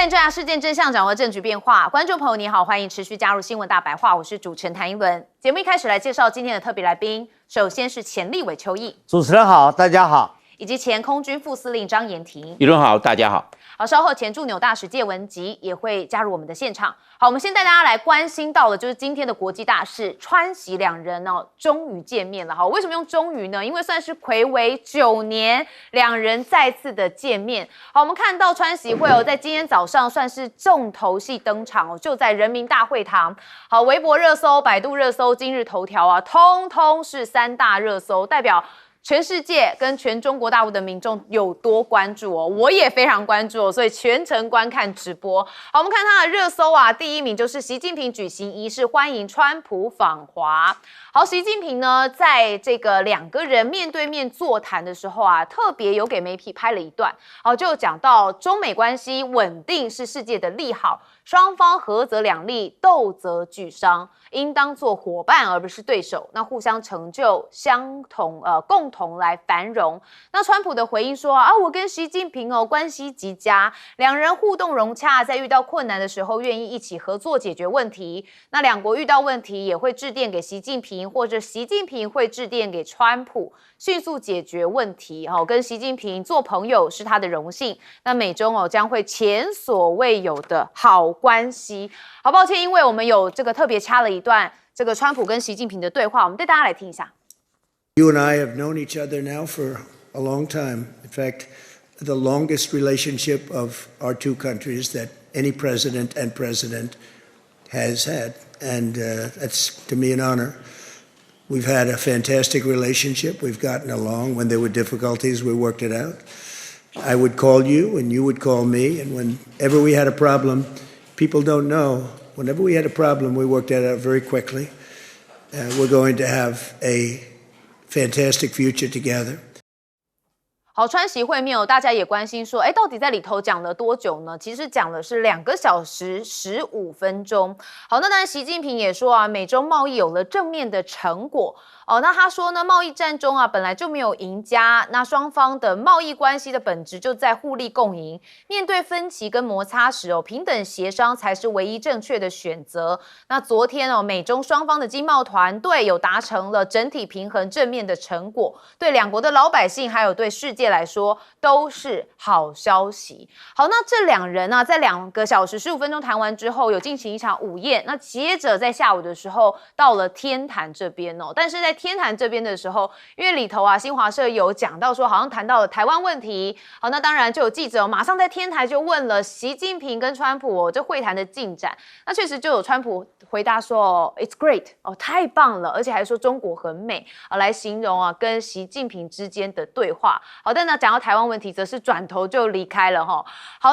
带你侦查事件真相，掌握政局变化。观众朋友你好，欢迎持续加入新闻大白话，我是主持人谭英文。节目一开始来介绍今天的特别来宾，首先是前立委邱毅，主持人好，大家好，以及前空军副司令张延廷。议论好，大家好。好，稍后前驻纽大使介文吉也会加入我们的现场。好，我们先带大家来关心到的就是今天的国际大事，川习两人终于见面了。好，为什么用终于呢？因为算是睽违9年，两人再次的见面。好，我们看到川习会在今天早上算是重头戏登场就在人民大会堂。好，微博热搜、百度热搜、今日头条通通是3大热搜，代表全世界跟全中国大陆的民众有多关注我也非常关注所以全程观看直播。好，我们看它的热搜第一名就是习近平举行仪式欢迎川普访华。好，习近平呢，在这个2个人面对面座谈的时候特别有给媒体拍了一段，就讲到中美关系稳定是世界的利好，双方合则两利，斗则俱伤，应当做伙伴而不是对手，那互相成就，共同来繁荣。那川普的回应说我跟习近平关系极佳，两人互动融洽，在遇到困难的时候愿意一起合作解决问题。那两国遇到问题也会致电给习近平，或者习近平会致电给川普，迅速解决问题。跟习近平做朋友是他的荣幸。那美中将会前所未有的好关系。好，抱歉，因为我们有这个特别掐了一段这个川普跟习近平的对话，我们带大家来听一下。You and I have known each other now for a long time. In fact, the longest relationship of our two countries that any president and president has had. And that's, to me, an honor. We've had a fantastic relationship. We've gotten along. When there were difficulties, we worked it out. I would call you, and you would call me. And whenever we had a problem, people don't know. Whenever we had a problem, we worked it out very quickly. We're going to have a fantastic future together. 好，川习会面大家也关心说，到底在里头讲了多久呢？其实讲的是2个小时15分钟。好，那当然习近平也说美中贸易有了正面的成果。那他说呢，贸易战中本来就没有赢家，那双方的贸易关系的本质就在互利共赢。面对分歧跟摩擦时平等协商才是唯一正确的选择。那昨天美中双方的经贸团队有达成了整体平衡正面的成果，对两国的老百姓还有对世界来说都是好消息。好，那这2人在2个小时15分钟谈完之后，有进行一场午宴。那接着在下午的时候到了天坛这边但是在天坛这边的时候，因为里头新华社有讲到说，好像谈到了台湾问题。好，那当然就有记者马上在天台就问了习近平跟川普这会谈的进展。那确实就有川普回答说，It's great 太棒了，而且还说中国很美来形容跟习近平之间的对话。好，但讲到台湾问题，则是转头就离开了好，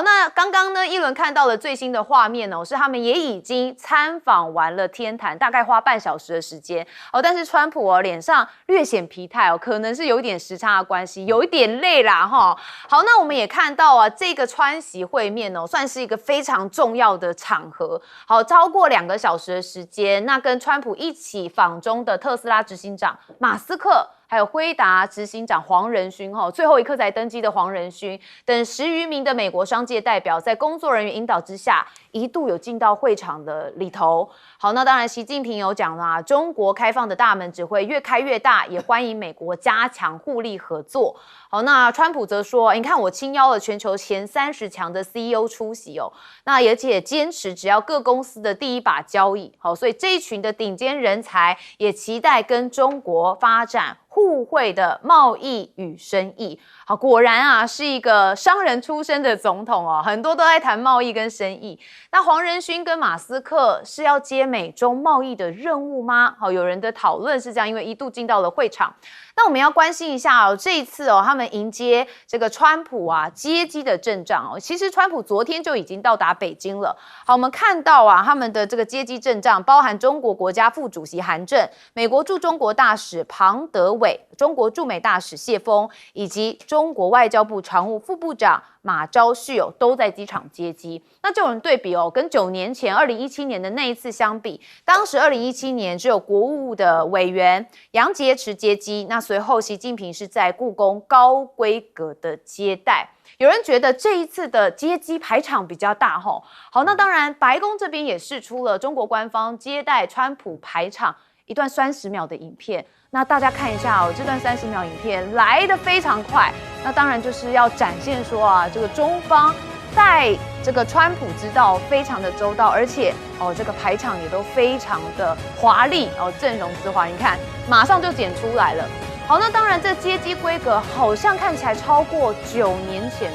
那刚刚呢，一轮看到了最新的画面是他们也已经参访完了天坛，大概花半小时的时间但是川普脸上略显疲态可能是有一点时差的关系，有一点累啦好，那我们也看到这个川习会面算是一个非常重要的场合。好，超过2个小时的时间，那跟川普一起访中的特斯拉执行长马斯克，还有辉达执行长黄仁勋最后一刻才登机的黄仁勋等10余名的美国商界代表，在工作人员引导之下，一度有进到会场的里头。好，那当然习近平有讲啦，中国开放的大门只会越开越大，也欢迎美国加强互利合作。好，那川普则说，你看我亲邀了全球前30强的 CEO 出席那而且坚持只要各公司的第一把交椅。好，所以这一群的顶尖人才也期待跟中国发展互惠的贸易与生意。好，果然是一个商人出身的总统很多都在谈贸易跟生意。那黄仁勋跟马斯克是要接美中贸易的任务吗？好，有人的讨论是这样，因为一度进到了会场。那我们要关心一下这一次他们迎接这个川普接机的阵仗其实川普昨天就已经到达北京了。好，我们看到他们的这个接机阵仗包含中国国家副主席韩正、美国驻中国大使庞德伟。伟、中国驻美大使谢峰以及中国外交部常务副部长马朝旭都在机场接机。那就有人对比跟9年前2017年的那一次相比，当时2017年只有国务的委员杨洁篪接机，那随后习近平是在故宫高规格的接待。有人觉得这一次的接机排场比较大吼。好，那当然白宫这边也释出了中国官方接待川普排场一段30秒的影片。那大家看一下这段30秒影片来得非常快，那当然就是要展现说这个中方在这个川普之道非常的周到，而且这个排场也都非常的华丽阵容之华，你看马上就剪出来了。好，那当然这接机规格好像看起来超过9年前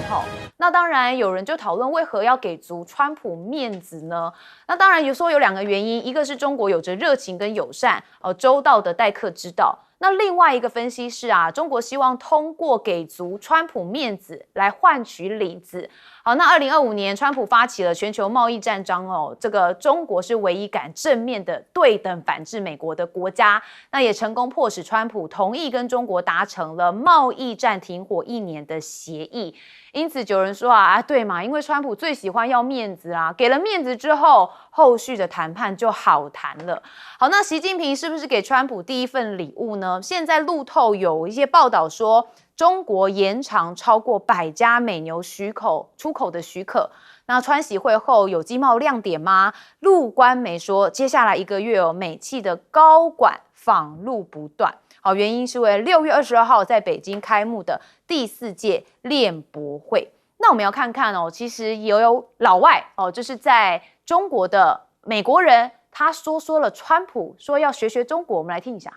那当然有人就讨论为何要给足川普面子呢？那当然有说有2个原因，一个是中国有着热情跟友善周到的待客之道。那另外一个分析是中国希望通过给足川普面子来换取里子。好，那2025年川普发起了全球贸易战争这个中国是唯一敢正面的对等反制美国的国家，那也成功迫使川普同意跟中国达成了贸易战停火1年的协议。因此有人说对嘛，因为川普最喜欢要面子给了面子之后，后续的谈判就好谈了。好，那习近平是不是给川普第一份礼物呢？现在路透有一些报道说，中国延长超过100家美牛出口的许可。那川习会后有经贸亮点吗？陆官媒说，接下来1个月美企的高管访陆不断。好，原因是为6月22号在北京开幕的第4届链博会。那我们要看看其实也有老外就是在中国的美国人，他说了川普说要学中国，我们来听一下。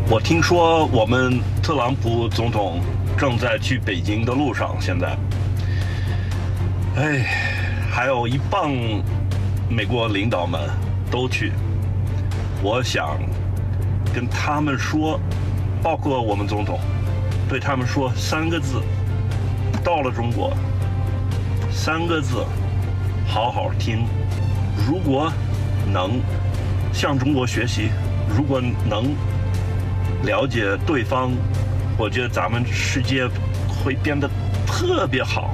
我听说我们特朗普总统正在去北京的路上，现在，还有一帮美国领导们都去，我想跟他们说，包括我们总统，对他们说3个字：到了中国，3个字，好好听。如果能向中国学习，如果能了解对方，我觉得咱们世界会变得特别好。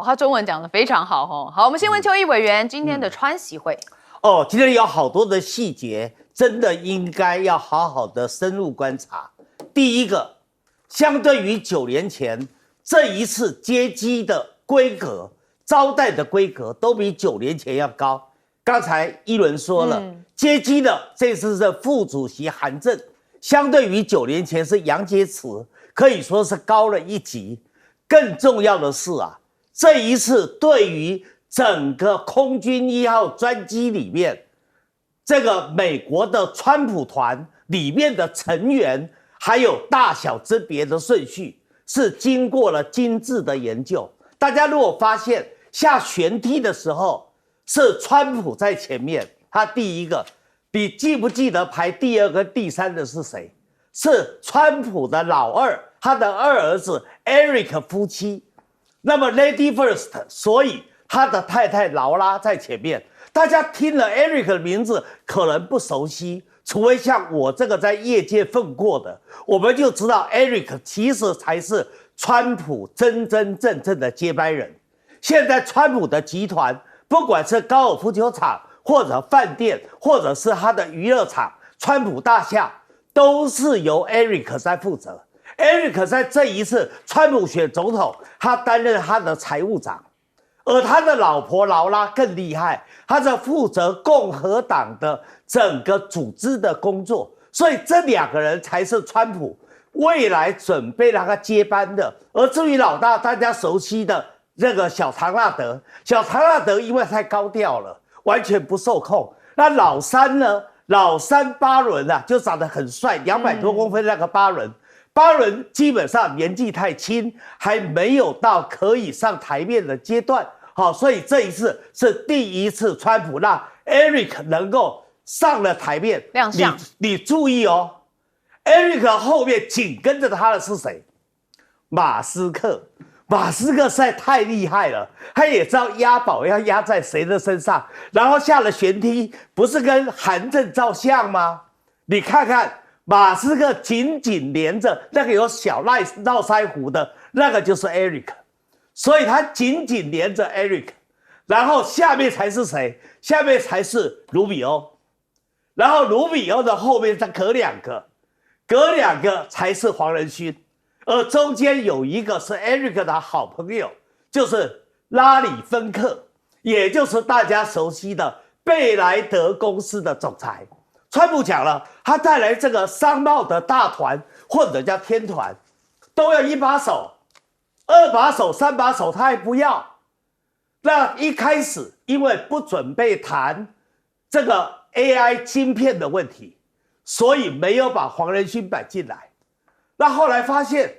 他中文讲得非常好好，我们先问邱毅委员今天的川习会。今天有好多的细节，真的应该要好好的深入观察。第一个，相对于9年前，这一次接机的规格、招待的规格都比9年前要高。刚才一轮说了，接机的这次是副主席韩正，相对于9年前是杨洁篪，可以说是高了1级。更重要的是这一次对于整个空军1号专机里面，这个美国的川普团里面的成员还有大小之别的顺序，是经过了精致的研究。大家如果发现下旋梯的时候是川普在前面，他第一个，你记不记得排第2个、第3的是谁？是川普的老二，他的2儿子 Eric 夫妻。那么 Lady First， 所以他的太太劳拉在前面。大家听了 Eric 的名字可能不熟悉，除非像我这个在业界混过的，我们就知道 Eric 其实才是川普真真正正的接班人。现在川普的集团，不管是高尔夫球场或者饭店，或者是他的娱乐场川普大厦，都是由 Eric 在负责。Eric 在这一次川普选总统，他担任他的财务长，而他的老婆劳拉更厉害，他是负责共和党的整个组织的工作，所以这2个人才是川普未来准备让他接班的。而至于老大，大家熟悉的这个小唐纳德，小唐纳德因为太高调了，完全不受控。那老三呢？老三巴伦就长得很帅，200多公分那个巴伦。巴伦基本上年纪太轻，还没有到可以上台面的阶段。好，所以这一次是第一次川普让 Eric 能够上了台面亮相。你注意，Eric 后面紧跟着他的是谁？马斯克。马斯克实在太厉害了，他也知道押宝要押在谁的身上，然后下了旋梯，不是跟韩正照相吗？你看看马斯克紧紧连着那个有小络腮胡的那个就是 Eric， 所以他紧紧连着 Eric， 然后下面才是谁？下面才是卢比欧，然后卢比欧的后面再隔2个才是黄仁勋，而中间有一个是 Eric 的好朋友，就是拉里·芬克，也就是大家熟悉的贝莱德公司的总裁。川普讲了，他带来这个商贸的大团或者叫天团，都要1把手、2把手、3把手，他还不要。那一开始因为不准备谈这个 AI 晶片的问题，所以没有把黄仁勋摆进来。那后来发现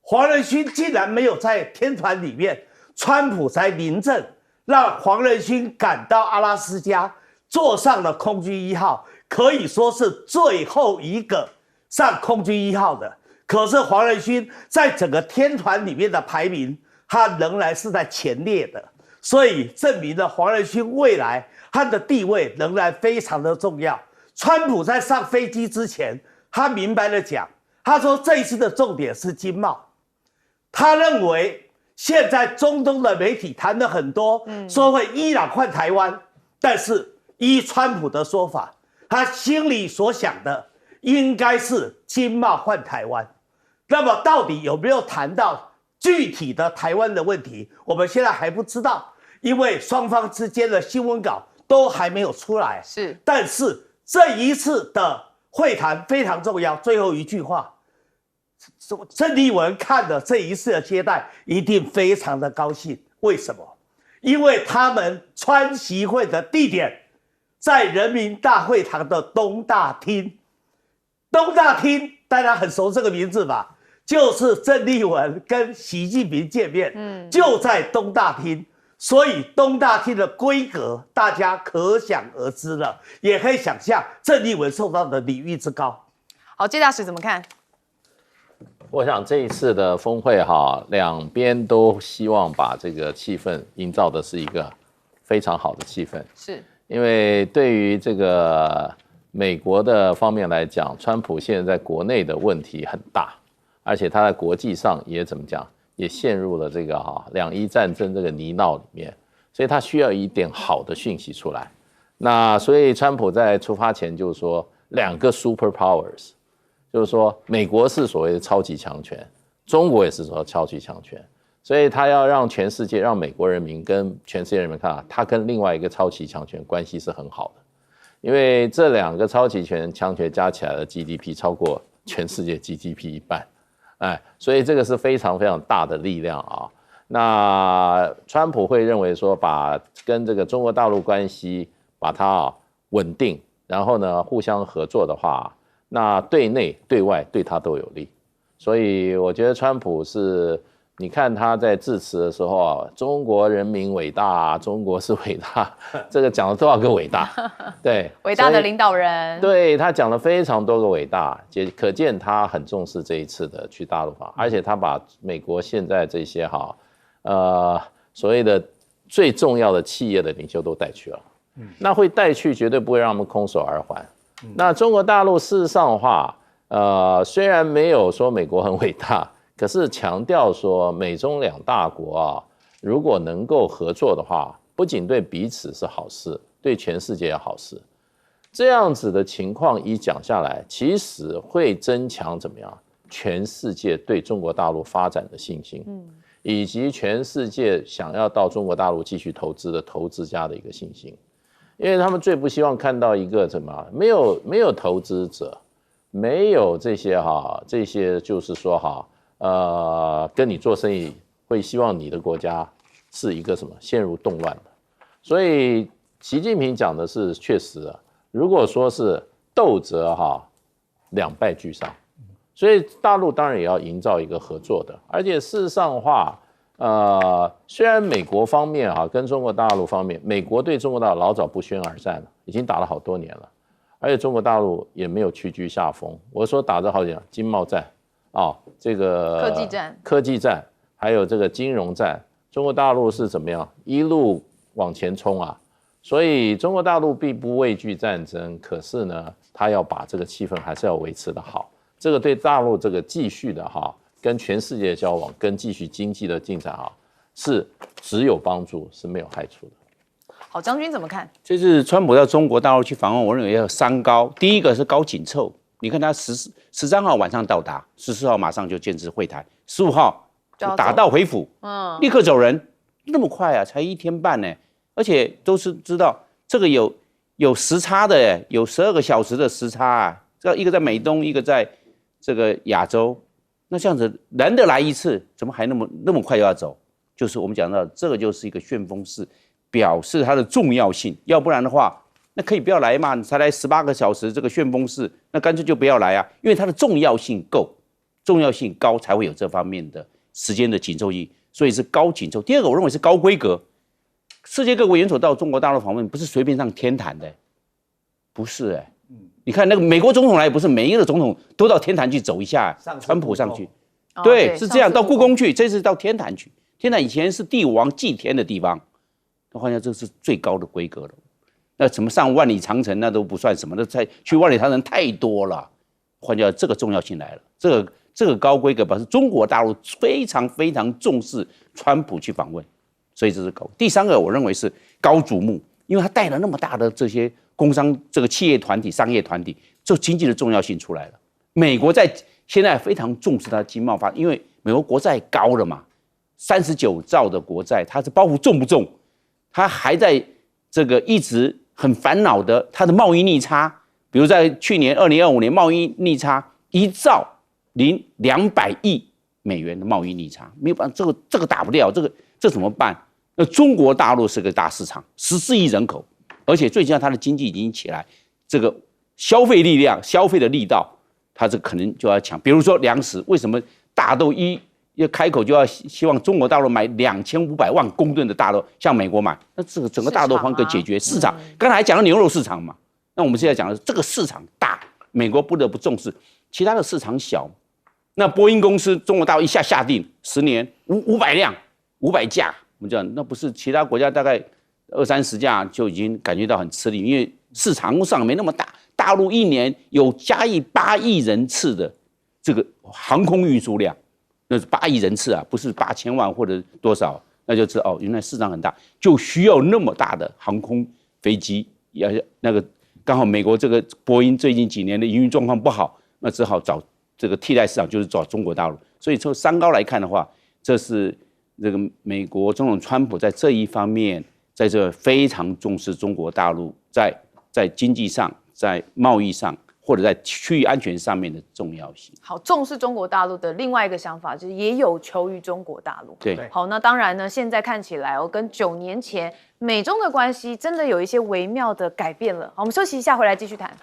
黄仁勋竟然没有在天团里面，川普才临阵，让黄仁勋赶到阿拉斯加，坐上了空军1号，可以说是最后一个上空军1号的。可是黄仁勋在整个天团里面的排名，他仍然是在前列的，所以证明了黄仁勋未来他的地位仍然非常的重要。川普在上飞机之前，他明白的讲，他说这一次的重点是经贸。他认为现在中东的媒体谈了很多，说会伊朗换台湾，但是依川普的说法，他心里所想的应该是经贸换台湾。那么到底有没有谈到具体的台湾的问题，我们现在还不知道，因为双方之间的新闻稿都还没有出来。是，但是这一次的会谈非常重要，最后一句话，郑丽文看了这一次的接待，一定非常的高兴。为什么？因为他们川习会的地点在人民大会堂的东大厅。东大厅大家很熟这个名字吧？就是郑丽文跟习近平见面，就在东大厅。所以东大厅的规格大家可想而知了，也可以想象郑丽文受到的礼遇之高。好，介大使怎么看？我想这一次的峰会两边都希望把这个气氛营造的是一个非常好的气氛，是因为对于这个美国的方面来讲，川普现在在国内的问题很大，而且他在国际上也怎么讲，也陷入了这个两伊战争这个泥淖里面，所以他需要一点好的讯息出来。那所以川普在出发前就说2个 super powers。就是说，美国是所谓的超级强权，中国也是说超级强权，所以他要让全世界、让美国人民跟全世界人民看他跟另外一个超级强权关系是很好的，因为这2个超级强权加起来的 GDP 超过全世界 GDP 1半，所以这个是非常非常大的力量啊。那川普会认为说，把跟这个中国大陆关系把它稳定，然后呢互相合作的话。那对内对外对他都有利，所以我觉得川普是，你看他在致辞的时候中国人民伟大，中国是伟大，这个讲了多少个伟大？对，伟大的领导人，对他讲了非常多个伟大，可见他很重视这一次的去大陆访，而且他把美国现在这些所谓的最重要的企业的领袖都带去了，那会带去绝对不会让他们空手而还。那中国大陆事实上的话，虽然没有说美国很伟大，可是强调说美中2大国如果能够合作的话，不仅对彼此是好事，对全世界也好事。这样子的情况一讲下来，其实会增强怎么样？全世界对中国大陆发展的信心，以及全世界想要到中国大陆继续投资的投资家的一个信心。因为他们最不希望看到一个没有投资者，没有这些就是说跟你做生意会希望你的国家是一个陷入动乱的。所以习近平讲的是确实如果说是斗则2败俱伤，所以大陆当然也要营造一个合作的，而且事实上的话。虽然美国方面跟中国大陆方面，美国对中国大陆老早不宣而战了，已经打了好多年了，而且中国大陆也没有屈居下风。我说打着好讲经贸战这个科技战，还有这个金融战，中国大陆是怎么样一路往前冲所以中国大陆并不畏惧战争，可是呢，他要把这个气氛还是要维持的好。这个对大陆这个继续的跟全世界交往，跟继续经济的进展是只有帮助，是没有害处的。好，将军怎么看？这次川普到中国大陆去访问，我认为要有3高。第一个是高紧凑，你看他13号晚上到达，14号马上就建制会谈，15号就打道回府，立刻走人，那么快啊，才1天半呢，而且都是知道这个有时差的，有12个小时的时差啊，这一个在美东，一个在这个亚洲，那这样子难得来一次，怎么还那么快就要走？就是我们讲到这个就是一个旋风式。表示它的重要性，要不然的话，那可以不要来嘛，你才来18个小时，这个旋风式，那干脆就不要来啊，因为它的重要性够，重要性高才会有这方面的时间的紧凑性，所以是高紧凑。第二个，我认为是高规格，世界各国元首到中国大陆访问，不是随便上天坛的，不是你看那个美国总统来，不是每一个总统都到天坛去走一下，川普上去，对，是这样，到故宫去，这次到天坛去，天坛以前是帝王祭天的地方。换下这是最高的规格了，那什么上万里长城那都不算什么，那去万里长城太多了。换下这个重要性来了，这个高规格表示中国大陆非常非常重视川普去访问，所以这是高。第3个我认为是高瞩目，因为他带了那么大的这些工商这个企业团体、商业团体，这经济的重要性出来了。美国在现在非常重视它的经贸发展，因为美国国债高了嘛，39兆的国债，它是包袱重不重？他还在这个一直很烦恼的他的贸易逆差，比如在去年2025年贸易逆差1兆200亿美元的贸易逆差，没有办法，这个打不掉，这怎么办？那中国大陆是个大市场，14亿人口，而且最近它的经济已经起来，这个消费力量、消费的力道，它这可能就要抢。比如说粮食，为什么大豆要开口就要希望中国大陆买2500万公吨的大豆，向美国买，那这个整个大豆荒可以解决市场。刚才还讲到牛肉市场嘛，那我们现在讲的这个市场大，美国不得不重视，其他的市场小。那波音公司中国大陆一下定10年500辆500架，我们讲那不是其他国家大概20-30架就已经感觉到很吃力，因为市场上没那么大。大陆一年有加以8亿人次的这个航空运输量。那是8亿人次啊，不是8000万或者多少，那就知道原来市场很大，就需要那么大的航空飞机。那个刚好美国这个波音最近几年的营运状况不好，那只好找这个替代市场，就是找中国大陆。所以从3高来看的话，这是这个美国总统川普在这一方面，在这非常重视中国大陆在经济上、在贸易上。或者在区域安全上面的重要性。好，重视中国大陆的另外一个想法就是也有求于中国大陆。对，好，那当然呢，现在看起来跟9年前美中的关系真的有一些微妙的改变了。好，我们休息一下，回来继续谈。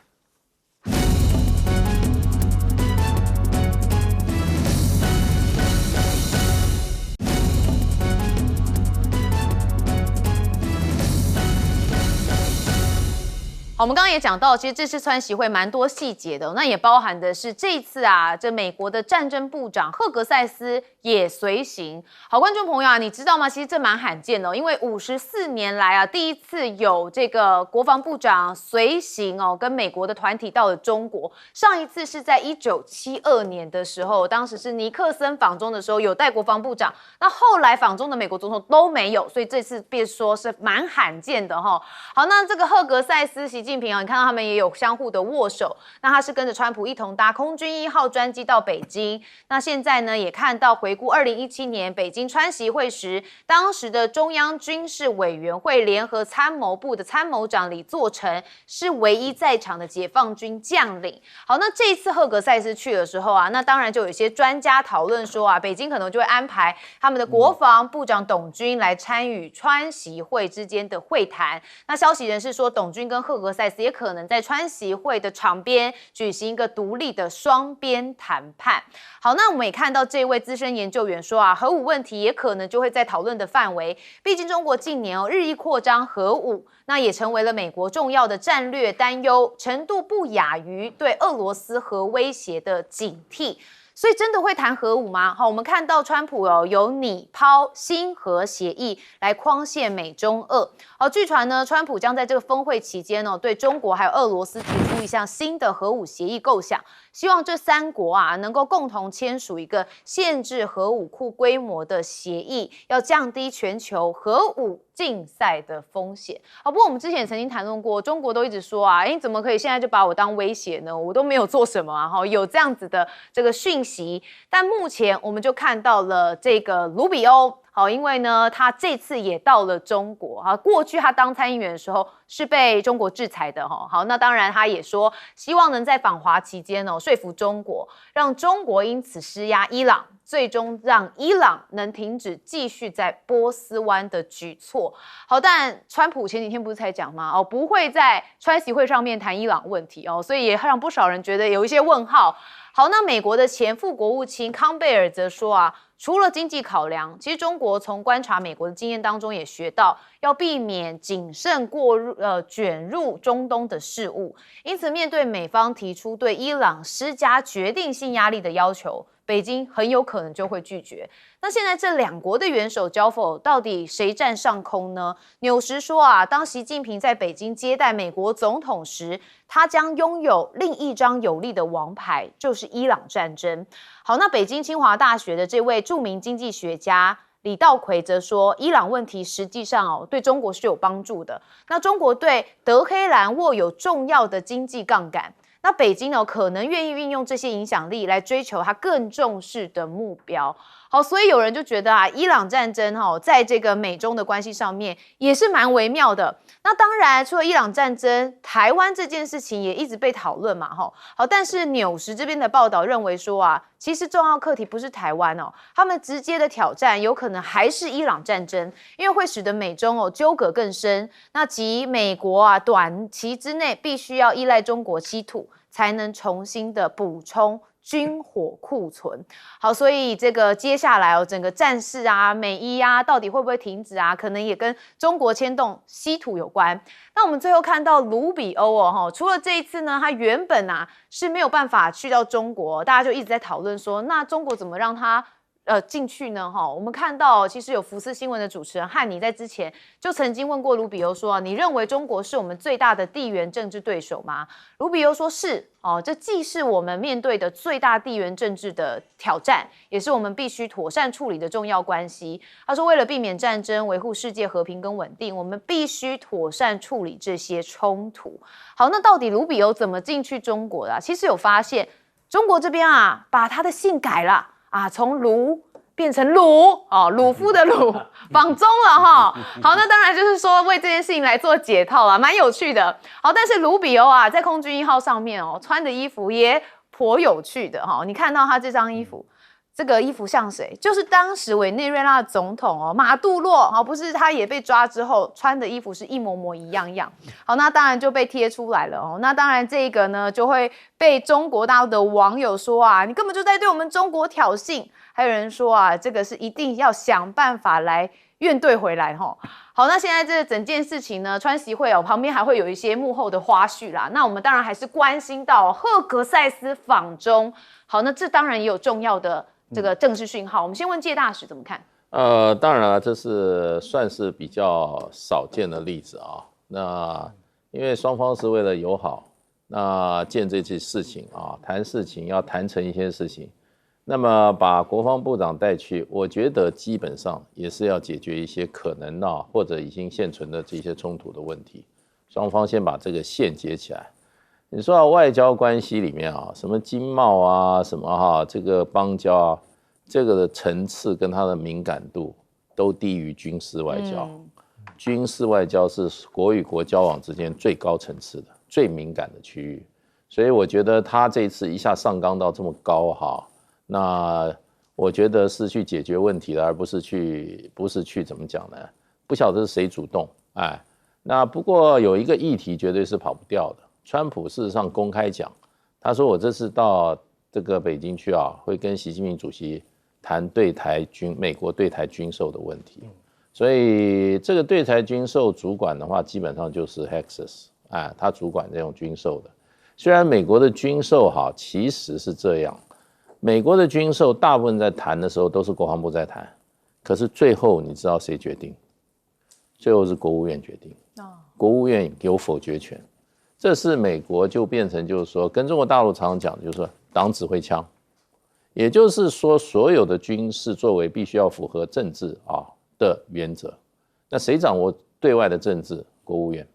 好，我们刚刚也讲到，其实这次川习会蛮多细节的，那也包含的是这一次这美国的战争部长赫格塞斯也随行。好，观众朋友你知道吗？其实这蛮罕见的因为54年来第一次有这个国防部长随行跟美国的团体到了中国。上一次是在1972年的时候，当时是尼克森访中的时候有带国防部长，那后来访中的美国总统都没有，所以这次别说是蛮罕见的好，那这个赫格塞斯习近平你看到他们也有相互的握手。那他是跟着川普一同搭空军1号专机到北京。那现在呢，也看到回顾2017年北京川习会时，当时的中央军事委员会联合参谋部的参谋长李作成是唯一在场的解放军将领。好，那这一次赫格塞斯去的时候那当然就有一些专家讨论说北京可能就会安排他们的国防部长董军来参与川习会之间的会谈。那消息人士说，董军跟赫格塞斯也可能在川习会的场边举行一个独立的双边谈判。好，那我们也看到这位资深研究员说核武问题也可能就会在讨论的范围。毕竟中国近年日益扩张核武，那也成为了美国重要的战略担忧，程度不亚于对俄罗斯核威胁的警惕。所以真的会谈核武吗？好，我们看到川普有拟抛新核协议来框限美中俄。好，据传呢，川普将在这个峰会期间对中国还有俄罗斯提出一项新的核武协议构想，希望这3国能够共同签署一个限制核武库规模的协议，要降低全球核武竞赛的风险。不过我们之前也曾经谈论过，中国都一直说怎么可以现在就把我当威胁呢？我都没有做什么有这样子的这个讯息。但目前我们就看到了这个卢比欧。好，因为呢，他这次也到了中国过去他当参议员的时候是被中国制裁的好，那当然他也说希望能在访华期间说服中国，让中国因此施压伊朗，最终让伊朗能停止继续在波斯湾的举措。好，但川普前几天不是才讲吗？不会在川习会上面谈伊朗问题所以也让不少人觉得有一些问号。好，那美国的前副国务卿康贝尔则说除了经济考量，其实中国从观察美国的经验当中也学到，要避免谨慎卷入中东的事务。因此，面对美方提出对伊朗施加决定性压力的要求，北京很有可能就会拒绝。那现在这2国的元首交锋，到底谁占上空呢？纽时说当习近平在北京接待美国总统时，他将拥有另一张有力的王牌，就是伊朗战争。好，那北京清华大学的这位著名经济学家李道葵则说，伊朗问题实际上对中国是有帮助的。那中国对德黑兰握有重要的经济杠杆，那北京可能愿意运用这些影响力来追求他更重视的目标。好，所以有人就觉得伊朗战争在这个美中的关系上面也是蛮微妙的。那当然，除了伊朗战争，台湾这件事情也一直被讨论嘛。好，但是纽时这边的报道认为说其实重要课题不是台湾他们直接的挑战有可能还是伊朗战争，因为会使得美中纠葛更深。那即美国短期之内必须要依赖中国稀土，才能重新的补充军火库存。好，所以这个接下来整个战事美伊到底会不会停止可能也跟中国牵动稀土有关。那我们最后看到卢比欧除了这一次呢，他原本是没有办法去到中国，大家就一直在讨论说，那中国怎么让他进去呢？我们看到其实有福斯新闻的主持人汉尼在之前就曾经问过卢比欧说，你认为中国是我们最大的地缘政治对手吗？卢比欧说是这既是我们面对的最大地缘政治的挑战，也是我们必须妥善处理的重要关系。他说，为了避免战争，维护世界和平跟稳定，我们必须妥善处理这些冲突。好，那到底卢比欧怎么进去中国的？其实有发现，中国这边把他的姓改了。从卢变成鲁夫的鲁，仿中了好，那当然就是说为这件事情来做解套啦，蛮有趣的。好，但是卢比欧在空军1号上面穿的衣服也颇有趣的你看到他这张衣服。这个衣服像谁？就是当时委内瑞拉的总统马杜洛不是他也被抓之后穿的衣服是一模一样。好，那当然就被贴出来了那当然这个呢就会被中国大陆的网友说你根本就在对我们中国挑衅。还有人说这个是一定要想办法来怨怼回来好，那现在这整件事情呢，川习会旁边还会有一些幕后的花絮啦。那我们当然还是关心到赫格塞斯访中。好，那这当然也有重要的这个政治讯号。我们先问介大使怎么看？当然了，这是算是比较少见的例子那因为双方是为了友好，那见这些事情谈事情要谈成一些事情，那么把国防部长带去，我觉得基本上也是要解决一些可能或者已经现存的这些冲突的问题。双方先把这个线接起来。你说外交关系里面什么经贸什么这个邦交这个的层次跟它的敏感度都低于军事外交。军事外交是国与国交往之间最高层次的、最敏感的区域，所以我觉得他这次一下上纲到这么高那我觉得是去解决问题的，而不是去怎么讲呢？不晓得是谁主动那不过有一个议题绝对是跑不掉的。川普事实上公开讲，他说我这次到这个北京去会跟习近平主席谈美国对台军售的问题。所以这个对台军售主管的话，基本上就是 Hexas 他主管这种军售的。虽然美国的军售其实是这样，美国的军售大部分在谈的时候都是国防部在谈，可是最后你知道谁决定？最后是国务院决定，国务院有否决权。这是美国就变成就是说，跟中国大陆常常讲，就是说党指挥枪，也就是说所有的军事作为必须要符合政治的原则。那谁掌握对外的政治？国务院。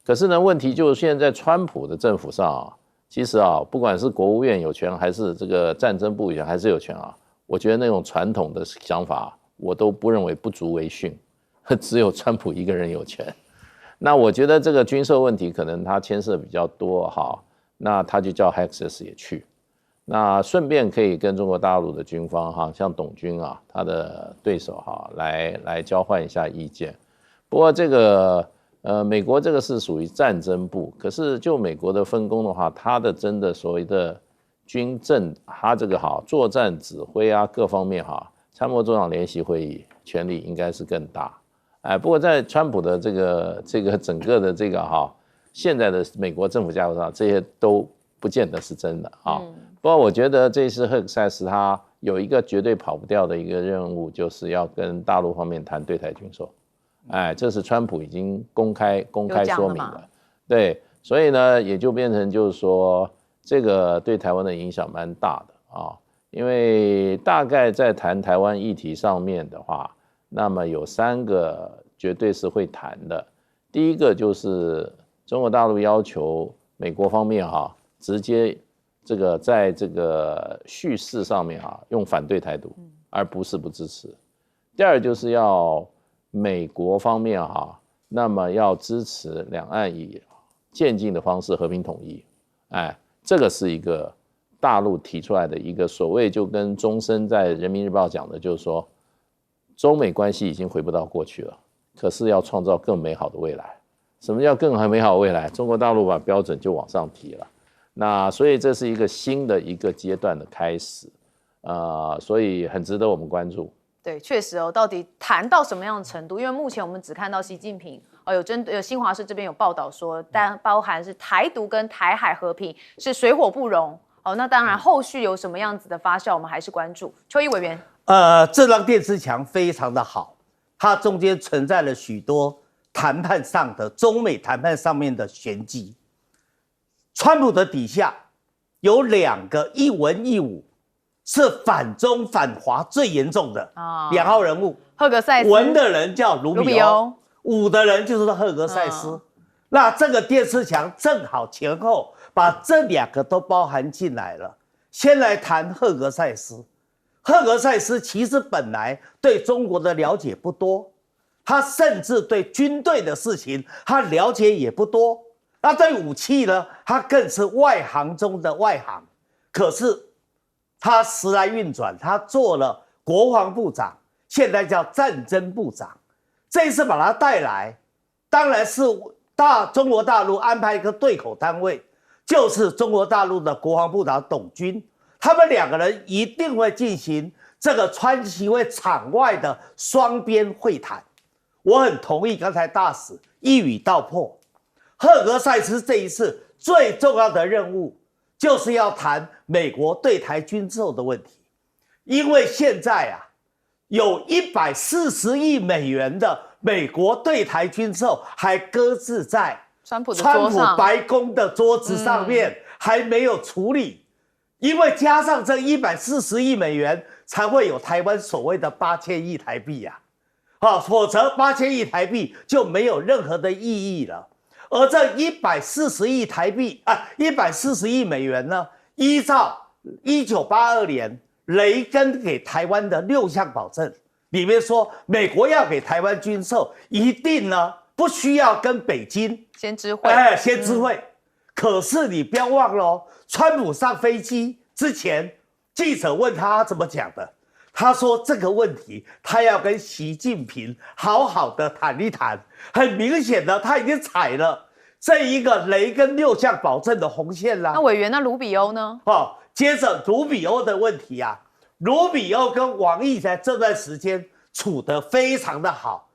可是呢，问题就是现在川普的政府上其实不管是国务院有权，还是这个战争部有权，还是有权我觉得那种传统的想法，我都不认为不足为训，只有川普一个人有权。那我觉得这个军售问题可能他牵涉比较多那他就叫 Hexas 也去，那顺便可以跟中国大陆的军方像董军他的对手来交换一下意见。不过这个美国这个是属于战争部，可是就美国的分工的话，他的真的所谓的军政，他这个作战指挥各方面参谋总长联席会议权力应该是更大。不过在川普的这个整个的这个现在的美国政府架构上，这些都不见得是真的不过我觉得这次赫克塞斯他有一个绝对跑不掉的一个任务，就是要跟大陆方面谈对台军售。这是川普已经公开说明了，对，所以呢也就变成就是说这个对台湾的影响蛮大的因为大概在谈台湾议题上面的话，那么有3个绝对是会谈的。第一个就是中国大陆要求美国方面直接这个在这个叙事上面用反对台独，而不是不支持。第二就是要美国方面那么要支持两岸以渐进的方式和平统一。这个是一个大陆提出来的一个所谓，就跟中生在人民日报讲的，就是说中美关系已经回不到过去了，可是要创造更美好的未来。什么叫更美好的未来？中国大陆把标准就往上提了，那所以这是一个新的一个阶段的开始，所以很值得我们关注。对，确实到底谈到什么样的程度？因为目前我们只看到习近平有新华社这边有报道说，但包含是台独跟台海和平是水火不容。那当然后续有什么样子的发酵，我们还是关注。邱毅委员，这张电磁墙非常的好，它中间存在了许多谈判上的中美谈判上面的玄机。川普的底下有2个一文一武，是反中反华最严重的2号人物。赫格塞斯，文的人叫卢比欧，武的人就是赫格塞斯。那这个电磁墙正好前后把这2个都包含进来了。先来谈赫格塞斯。赫格塞斯其实本来对中国的了解不多，他甚至对军队的事情他了解也不多。那对武器呢，他更是外行中的外行。可是他时来运转，他做了国防部长，现在叫战争部长。这一次把他带来，当然是中国大陆安排一个对口单位，就是中国大陆的国防部长董军。他们2个人一定会进行这个川习会场外的双边会谈。我很同意刚才大使一语道破，赫格塞斯这一次最重要的任务就是要谈美国对台军售的问题。因为现在有140亿美元的美国对台军售还搁置在川普白宫的桌子上面，还没有处理。因为加上这140亿美元，才会有台湾所谓的8000亿台币否则8000亿台币就没有任何的意义了。而这140亿台币140亿美元呢，依照1982年雷根给台湾的6项保证里面说，美国要给台湾军售，一定呢不需要跟北京先知会，先知会。可是你不要忘了川普上飞机之前，记者问他怎么讲的，他说这个问题他要跟习近平好好的谈一谈。很明显的，他已经踩了这一个雷根6项保证的红线啦。那委员，那卢比欧呢？接着卢比欧的问题卢比欧跟王毅在这段时间处得非常的好，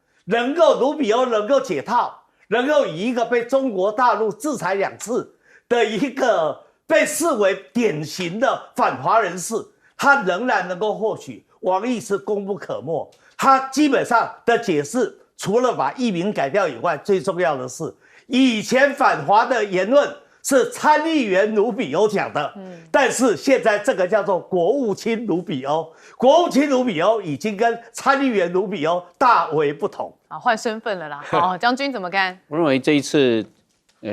卢比欧能够解套，能够以一个被中国大陆制裁2次的一个被视为典型的反华人士，他仍然能够获取。王毅是功不可没，他基本上的解释，除了把译名改掉以外，最重要的是，以前反华的言论是参议员卢比欧讲的，但是现在这个叫做国务卿卢比欧，国务卿卢比欧已经跟参议员卢比欧大为不同。啊，换身份了啦。好，将军怎么看？我认为这一次，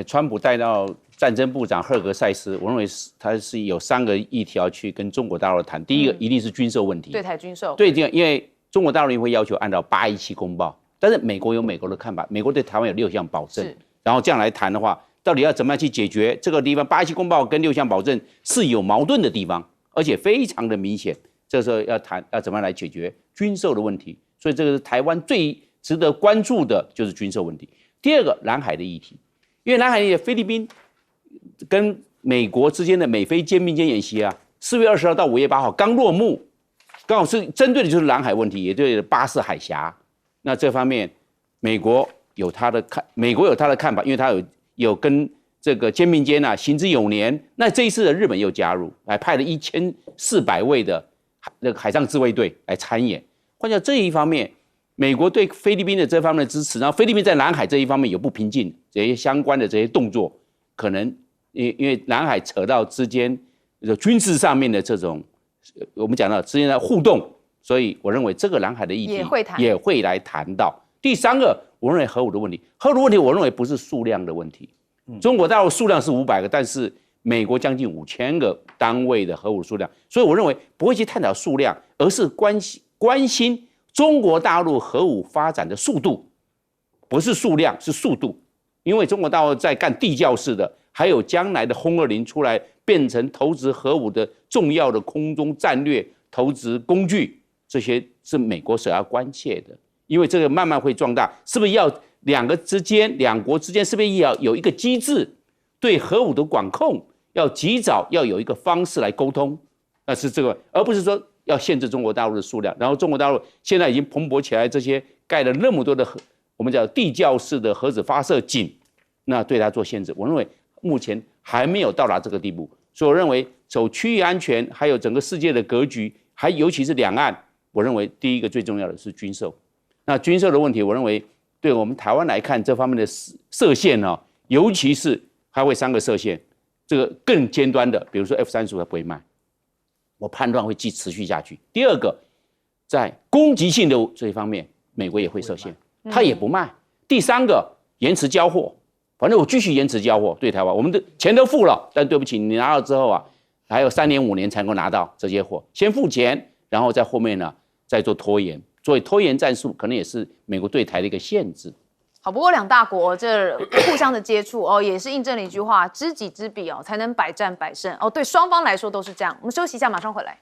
川普带到战争部长赫格塞斯，我认为他是有3个议题要去跟中国大陆谈。第一个一定是军售问题，对台军售。对，因为中国大陆会要求按照817公报，但是美国有美国的看法，美国对台湾有6项保证，然后这样来谈的话，到底要怎么样去解决这个地方817公报跟6项保证是有矛盾的地方，而且非常的明显。这时候要谈要怎么样来解决军售的问题，所以这个是台湾最值得关注的就是军售问题。第二个，南海的议题，因为南海的菲律宾跟美国之间的美菲肩并肩演习啊，4月20号到5月8号刚落幕，刚好是针对的就是南海问题，也就是巴士海峡。那这方面，美国有他的看法，因为他有跟这个肩并肩啊，行之有年。那这一次的日本又加入，还派了1400位的那个海上自卫队来参演。换句话说，这一方面，美国对菲律宾的这方面的支持，然后菲律宾在南海这一方面有不平静，这些相关的这些动作，可能因为南海扯到之间军事上面的这种，我们讲到之间的互动，所以我认为这个南海的议题也会来谈到。第3个，我认为核武的问题，核武的问题我认为不是数量的问题，中国大陆数量是500个，但是美国将近5000个单位的核武数量，所以我认为不会去探讨数量，而是关心中国大陆核武发展的速度，不是数量，是速度。因为中国大陆在干地窖式的，还有将来的轰20出来变成投掷核武的重要的空中战略投掷工具，这些是美国所要关切的。因为这个慢慢会壮大，是不是要两国之间是不是要有一个机制对核武的管控，要及早要有一个方式来沟通，那是这个，而不是说要限制中国大陆的数量。然后中国大陆现在已经蓬勃起来，这些盖了那么多的我们讲地窖式的核子发射井，那对它做限制，我认为目前还没有到达这个地步。所以我认为走区域安全，还有整个世界的格局，还尤其是两岸，我认为第一个最重要的是军售。那军售的问题，我认为对我们台湾来看，这方面的射线呢，尤其是还会3个射线，这个更尖端的，比如说 F-35它不会卖，我判断会持续下去。第二个，在攻击性的这一方面，美国也会设限，它也不卖。第3个，延迟交货，反正我继续延迟交货对台湾，我们的钱都付了，但对不起，你拿到之后啊，还有3年5年才能够拿到这些货，先付钱，然后在后面呢再做拖延。所以拖延战术可能也是美国对台的一个限制。好，不过两大国这互相的接触哦，也是印证了一句话：知己知彼哦，才能百战百胜哦。对双方来说都是这样。我们休息一下，马上回来。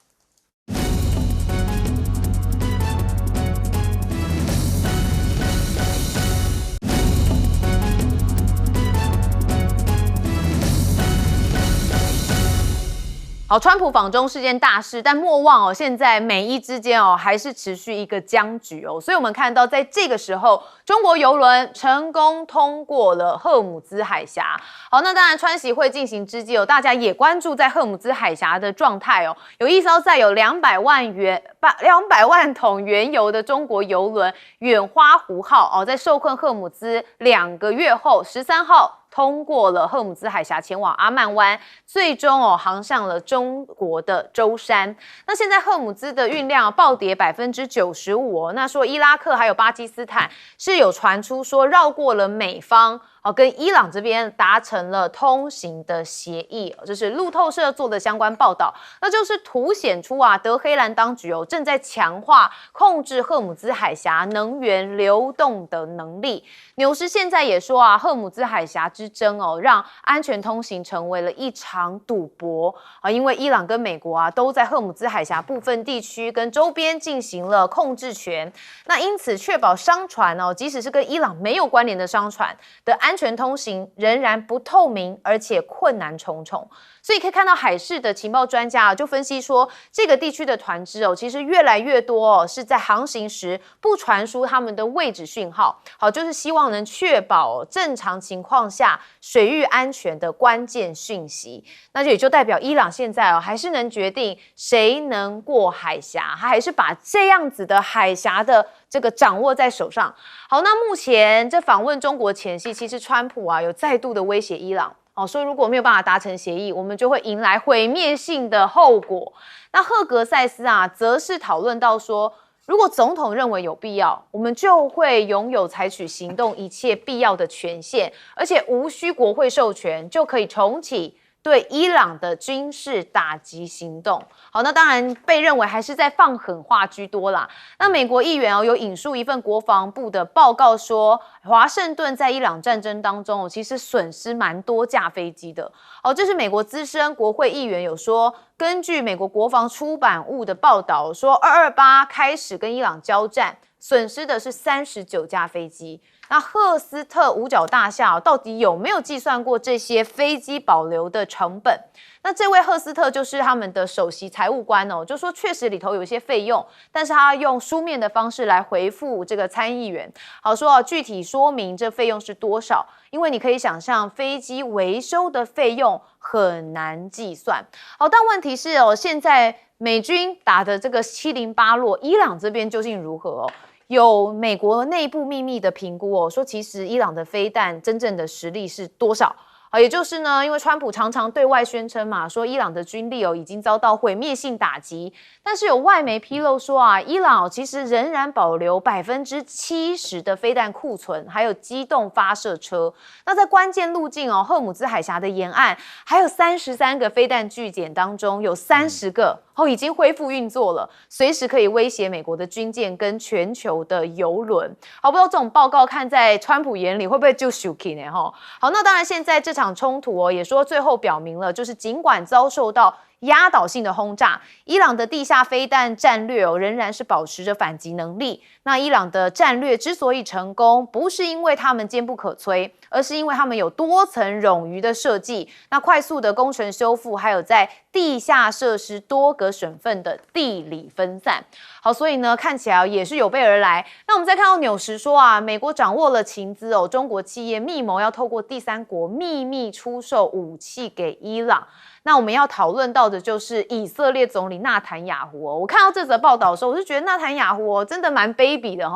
好，川普访中是件大事，但莫忘哦，现在美伊之间哦还是持续一个僵局哦，所以我们看到在这个时候，中国邮轮成功通过了赫姆兹海峡。好，那当然川习会进行之际哦，大家也关注在赫姆兹海峡的状态哦，有一艘载有200万桶原油的中国邮轮远花湖号哦，在受困赫姆兹2个月后，13号。通过了赫姆兹海峡前往阿曼湾，最终航向了中国的舟山。那现在赫姆兹的运量暴跌95%那说伊拉克还有巴基斯坦是有传出说绕过了美方。跟伊朗这边达成了通行的协议，这是路透社做的相关报道，那就是凸显出德黑兰当局正在强化控制赫姆兹海峡能源流动的能力。纽时现在也说赫姆兹海峡之争让安全通行成为了一场赌博因为伊朗跟美国都在赫姆兹海峡部分地区跟周边进行了控制权，那因此确保商船即使是跟伊朗没有关联的商船的安安全通行仍然不透明，而且困难重重。所以可以看到海事的情报专家就分析说，这个地区的船只其实越来越多是在航行时不传输他们的位置讯号，好，就是希望能确保正常情况下水域安全的关键讯息。那也就代表伊朗现在还是能决定谁能过海峡，他还是把这样子的海峡的这个掌握在手上。好，那目前这访问中国前夕，其实川普有再度的威胁伊朗。所以如果没有办法达成协议，我们就会迎来毁灭性的后果。那赫格塞斯则是讨论到说，如果总统认为有必要，我们就会拥有采取行动一切必要的权限，而且无需国会授权就可以重启对伊朗的军事打击行动。好，那当然被认为还是在放狠话居多啦。那美国议员有引述一份国防部的报告说，华盛顿在伊朗战争当中其实损失蛮多架飞机的。这是美国资深国会议员有说，根据美国国防出版物的报道说，228开始跟伊朗交战，损失的是39架飞机。那赫斯特五角大厦到底有没有计算过这些飞机保留的成本？那这位赫斯特就是他们的首席财务官就说确实里头有一些费用，但是他用书面的方式来回复这个参议员，好说具体说明这费用是多少，因为你可以想象飞机维修的费用很难计算。好，但问题是现在美军打的这个708落，伊朗这边究竟如何有美国内部秘密的评估说其实伊朗的飞弹真正的实力是多少？也就是呢，因为川普常常对外宣称嘛，说伊朗的军力已经遭到毁灭性打击，但是有外媒披露说伊朗其实仍然保留70%的飞弹库存，还有机动发射车。那在关键路径赫姆兹海峡的沿岸，还有33个飞弹据点当中，有30个已经恢复运作了，随时可以威胁美国的军舰跟全球的邮轮。好，不知道这种报告看在川普眼里会不会就 shuki 呢？好，那当然现在这场冲突也说最后表明了，就是尽管遭受到压倒性的轰炸，伊朗的地下飞弹战略仍然是保持着反击能力。那伊朗的战略之所以成功，不是因为他们坚不可摧，而是因为他们有多层冗余的设计，那快速的工程修复，还有在地下设施多个省份的地理分散。好，所以呢，看起来也是有备而来。那我们再看到纽时说美国掌握了情资中国企业密谋要透过第三国秘密出售武器给伊朗。那我们要讨论到的就是以色列总理纳坦雅胡我看到这则报道的时候，我就觉得纳坦雅胡真的蛮卑鄙的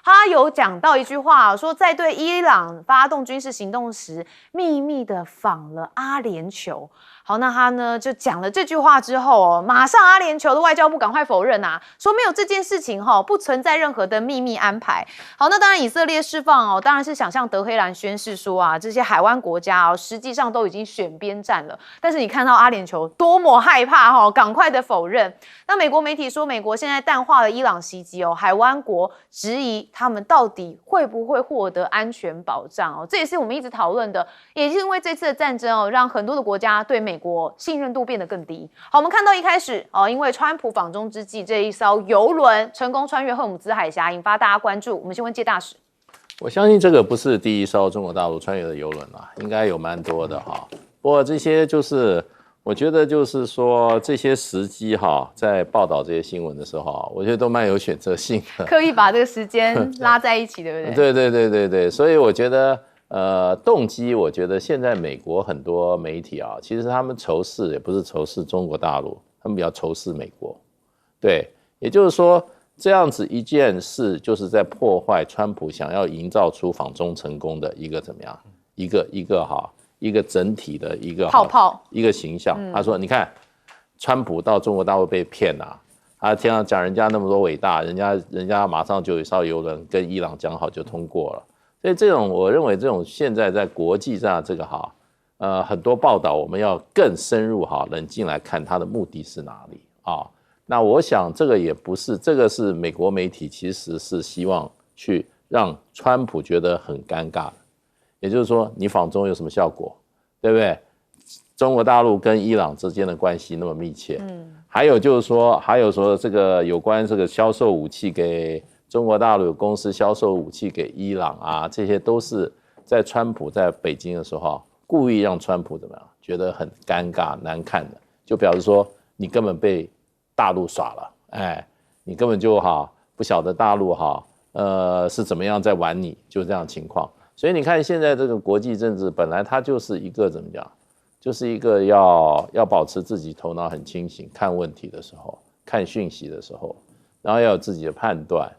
他有讲到一句话说，在对伊朗发动军事行动时，秘密的访了阿联酋。好，那他呢就讲了这句话之后马上阿联酋的外交部赶快否认说没有这件事情不存在任何的秘密安排。好，那当然以色列释放当然是想向德黑兰宣示说这些海湾国家实际上都已经选边站了。但是你看到阿联酋多么害怕赶快的否认。那美国媒体说，美国现在淡化了伊朗袭击海湾国，质疑他们到底会不会获得安全保障这也是我们一直讨论的，也是因为这次的战争让很多的国家对美国信任度变得更低。好，我们看到一开始因为川普访中之际，这一艘邮轮成功穿越赫姆兹海峡，引发大家关注。我们先问介大使。我相信这个不是第一艘中国大陆穿越的邮轮应该有蛮多的不过这些就是我觉得就是说这些时机在报道这些新闻的时候我觉得都蛮有选择性的，刻意把这个时间拉在一起，对不对？对，所以我觉得动机，我觉得现在美国很多媒体其实他们仇视也不是仇视中国大陆，他们比较仇视美国。对，也就是说这样子一件事，就是在破坏川普想要营造出访中成功的一个怎么样，一个整体的一个泡泡一个形象。他说，你看川普到中国大陆被骗他天上讲人家那么多伟大，人家马上就有一艘邮轮跟伊朗讲好就通过了。所以这种我认为这种现在在国际上这个很多报道我们要更深入冷静来看它的目的是哪里那我想这个也不是，这个是美国媒体其实是希望去让川普觉得很尴尬的，也就是说你访中有什么效果，对不对？中国大陆跟伊朗之间的关系那么密切，还有说这个有关这个销售武器给中国大陆有公司销售武器给伊朗这些都是在川普在北京的时候，故意让川普怎么样，觉得很尴尬难看的，就表示说你根本被大陆耍了，哎，你根本就不晓得大陆是怎么样在玩你，就这样的情况。所以你看现在这个国际政治本来它就是一个怎么讲，就是一个要保持自己头脑很清醒，看问题的时候，看讯息的时候，然后要有自己的判断。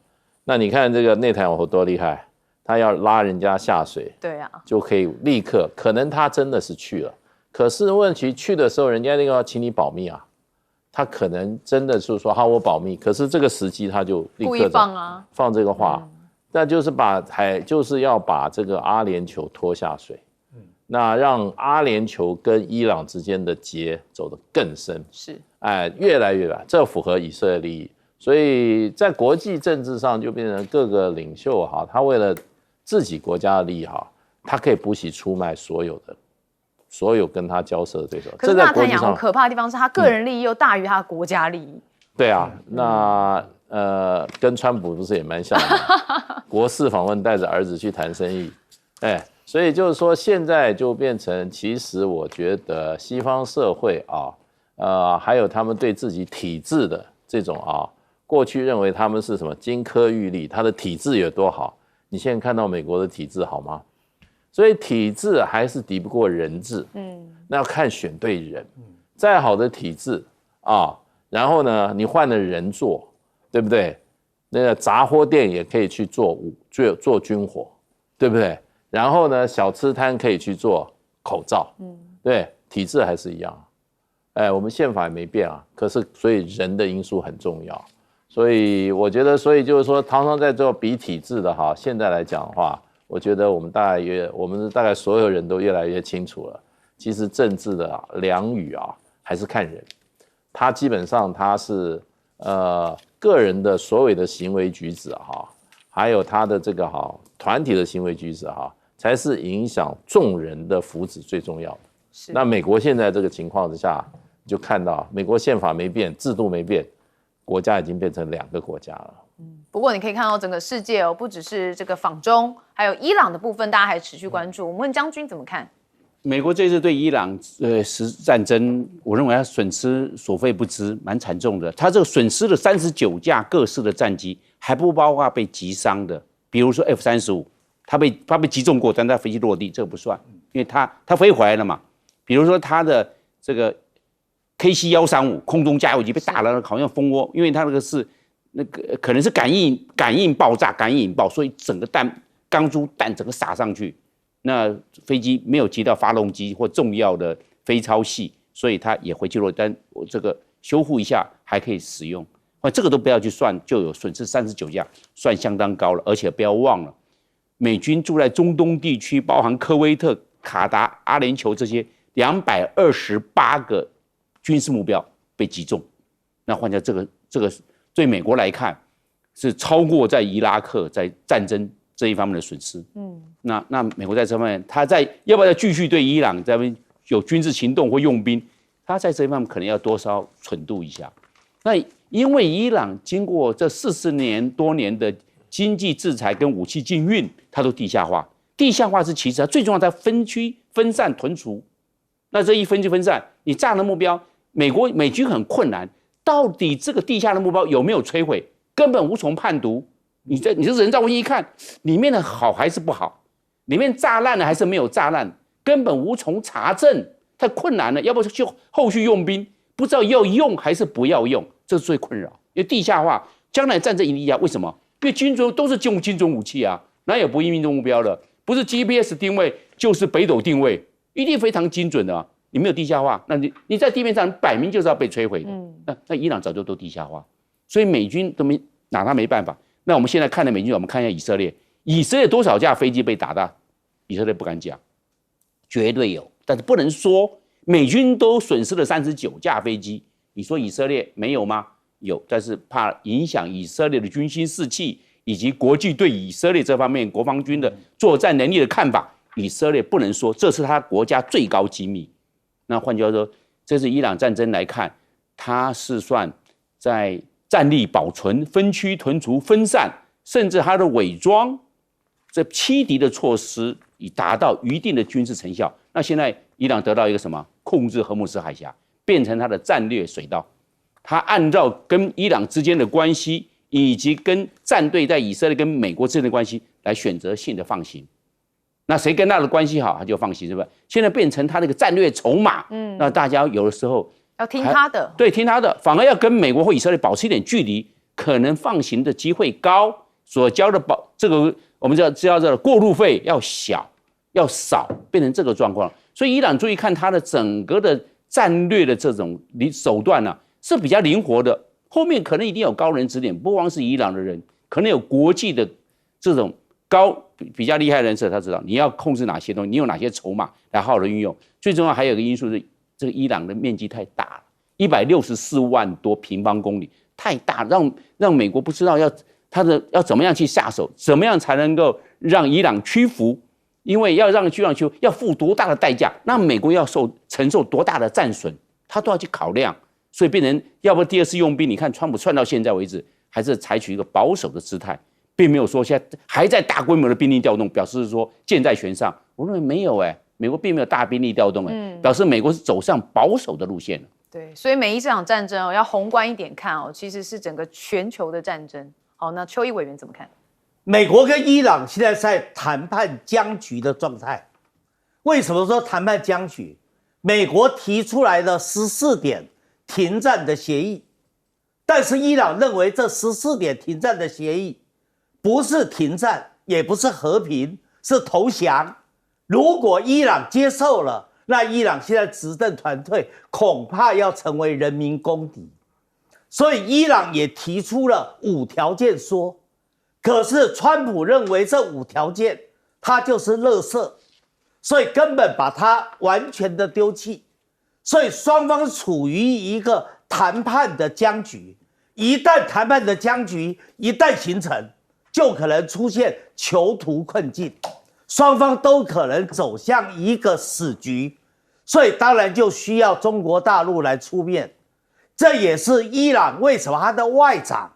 那你看这个内塔尼亚胡多厉害，他要拉人家下水，对啊，就可以立刻，可能他真的是去了，可是问题去的时候，人家那个要请你保密啊，他可能真的是说好我保密，可是这个时机他就立刻故意放这个话，那就是要把这个阿联酋拖下水，那让阿联酋跟伊朗之间的结走得更深，是，越来越远，这符合以色列利益。所以在国际政治上就变成各个领袖他为了自己国家的利益他可以不惜出卖所有跟他交涉的对手。可是纳坦雅胡可怕的地方是他个人利益又大于他的国家利益。对啊，那跟川普不是也蛮像的，国事访问带着儿子去谈生意，所以就是说现在就变成，其实我觉得西方社会还有他们对自己体制的这种过去认为他们是什么金科玉律，他的体制有多好，你现在看到美国的体制好吗？所以体制还是敌不过人治，那要看选对人，再好的体制然后呢你换了人做，对不对？那个杂货店也可以去做军火，对不对？然后呢小吃摊可以去做口罩，对，体制还是一样，我们宪法也没变可是所以人的因素很重要。所以我觉得，所以就是说，常常在做比体制的现在来讲的话，我觉得我们大概所有人都越来越清楚了。其实政治的良语还是看人，他基本上他是个人的所有的行为举止还有他的这个团体的行为举止才是影响众人的福祉最重要的。那美国现在这个情况之下，就看到美国宪法没变，制度没变。国家已经变成2个国家了。不过你可以看到整个世界不只是这个访中，还有伊朗的部分，大家还持续关注。我们问将军怎么看？美国这次对伊朗实战争，我认为它损失所费不赀，蛮惨重的。它这个损失了39架各式的战机，还不包括被击伤的，比如说 F-35，它被击中过，但它飞机落地，这个不算，因为它飞回来了嘛。比如说它的这个KC-135空中加油机被打了，好像蜂窝，因为它那个是可能是感应爆炸、感应引爆，所以整个钢珠弹整个撒上去，那飞机没有击到发动机或重要的飞操系，所以它也回去落，但我这个修护一下还可以使用。这个都不要去算，就有损失39架，算相当高了。而且不要忘了，美军住在中东地区，包含科威特、卡达、阿联酋这些228个军事目标被击中，那换下这个对美国来看是超过在伊拉克在战争这一方面的损失。那美国在这方面，他要不要再继续对伊朗这边有军事行动或用兵，他在这一方面可能要多少蠢度一下。那因为伊朗经过这40多年的经济制裁跟武器禁运，它都地下化。地下化是其次，它最重要，它分区分散屯除。那这一分区分散，你炸的目标，美军很困难，到底这个地下的目标有没有摧毁，根本无从判读。你这人造卫星一看，里面的好还是不好，里面炸烂了还是没有炸烂，根本无从查证，太困难了。要不就后续用兵，不知道要用还是不要用，这是最困扰。因为地下化，将来战争一定要，为什么？因为精准都是精准武器啊，哪有不命中目标的？不是 GPS 定位就是北斗定位，一定非常精准的。你没有地下化，那你在地面上摆明就是要被摧毁的。那伊朗早就都地下化，所以美军都拿他没办法。那我们现在看的美军，我们看一下以色列，以色列多少架飞机被打到？以色列不敢讲，绝对有，但是不能说美军都损失了39架飞机。你说以色列没有吗？有，但是怕影响以色列的军心士气，以及国际对以色列这方面国防军的作战能力的看法，以色列不能说，这是他国家最高机密。那换句话说，这次伊朗战争来看，它是算在战力保存、分区屯除、分散，甚至它的伪装，这欺敌的措施以达到一定的军事成效。那现在伊朗得到一个什么？控制荷姆斯海峡，变成它的战略水道。它按照跟伊朗之间的关系，以及跟战队在以色列跟美国之间的关系，来选择性的放行。那谁跟他的关系好，他就放行，是吧？现在变成他那个战略筹码。那大家有的时候要听他的，对，听他的，反而要跟美国或以色列保持一点距离，可能放行的机会高，所交的这个我们知道这个过路费要小要少，变成这个状况。所以伊朗注意看他的整个的战略的这种手段呢、是比较灵活的，后面可能一定有高人指点，不光是伊朗的人，可能有国际的这种比较厉害的人士，他知道你要控制哪些东西，你有哪些筹码来好好的运用。最重要还有一个因素是，这个伊朗的面积太大了，164万多平方公里，太大，让美国不知道要怎么样去下手，怎么样才能够让伊朗屈服。因为要让伊朗屈服，要付多大的代价，那美国要承受多大的战损，他都要去考量。所以变成要不第二次用兵，你看川普窜到现在为止，还是采取一个保守的姿态，并没有说现在还在大规模的兵力调动，表示说箭在弦上。我认为没有美国并没有大兵力调动表示美国是走上保守的路线了。对，所以每一场战争要宏观一点看其实是整个全球的战争。好，那邱毅委员怎么看？美国跟伊朗现在在谈判僵局的状态。为什么说谈判僵局？美国提出来的14点停战的协议，但是伊朗认为这14点停战的协议不是停战，也不是和平，是投降。如果伊朗接受了，那伊朗现在执政团队恐怕要成为人民公敌。所以伊朗也提出了5条件说，可是川普认为这5条件它就是垃圾，所以根本把它完全的丢弃。所以双方处于一个谈判的僵局，一旦谈判的僵局一旦形成，就可能出现囚徒困境，双方都可能走向一个死局。所以当然就需要中国大陆来出面。这也是伊朗为什么他的外长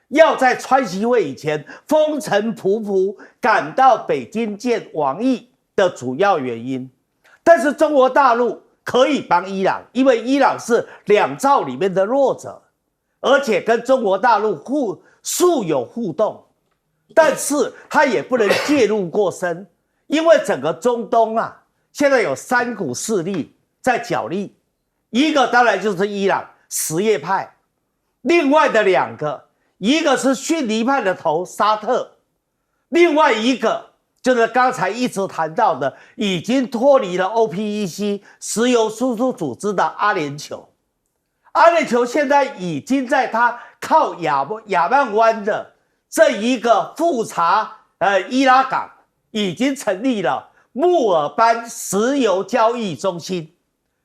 要在川习会以前风尘仆仆赶到北京见王毅的主要原因。但是中国大陆可以帮伊朗，因为伊朗是2兆里面的弱者，而且跟中国大陆素有互动，但是他也不能介入过深，因为整个中东现在有3股势力在角力，一个当然就是伊朗什叶派，另外的2个，一个是逊尼派的头沙特，另外一个就是刚才一直谈到的已经脱离了 OPEC 石油输出组织的阿联酋。阿联酋现在已经在它靠亚曼湾的这一个富察伊拉港已经成立了穆尔班石油交易中心。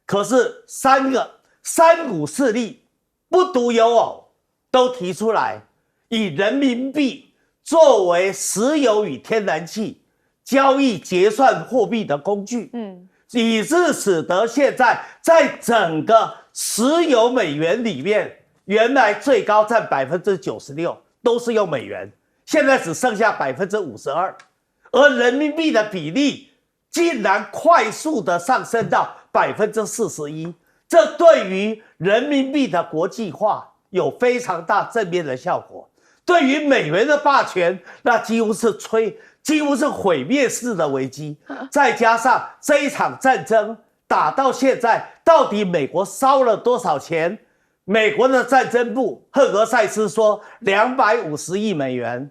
可是3股势力不独有偶，都提出来以人民币作为石油与天然气交易结算货币的工具，以致使得现在在整个石油美元里面，原来最高占96%，都是用美元，现在只剩下52%，而人民币的比例竟然快速的上升到41%，这对于人民币的国际化有非常大正面的效果。对于美元的霸权，那几乎是毁灭式的危机。再加上这一场战争打到现在，到底美国烧了多少钱？美国的战争部赫格塞斯说250亿美元，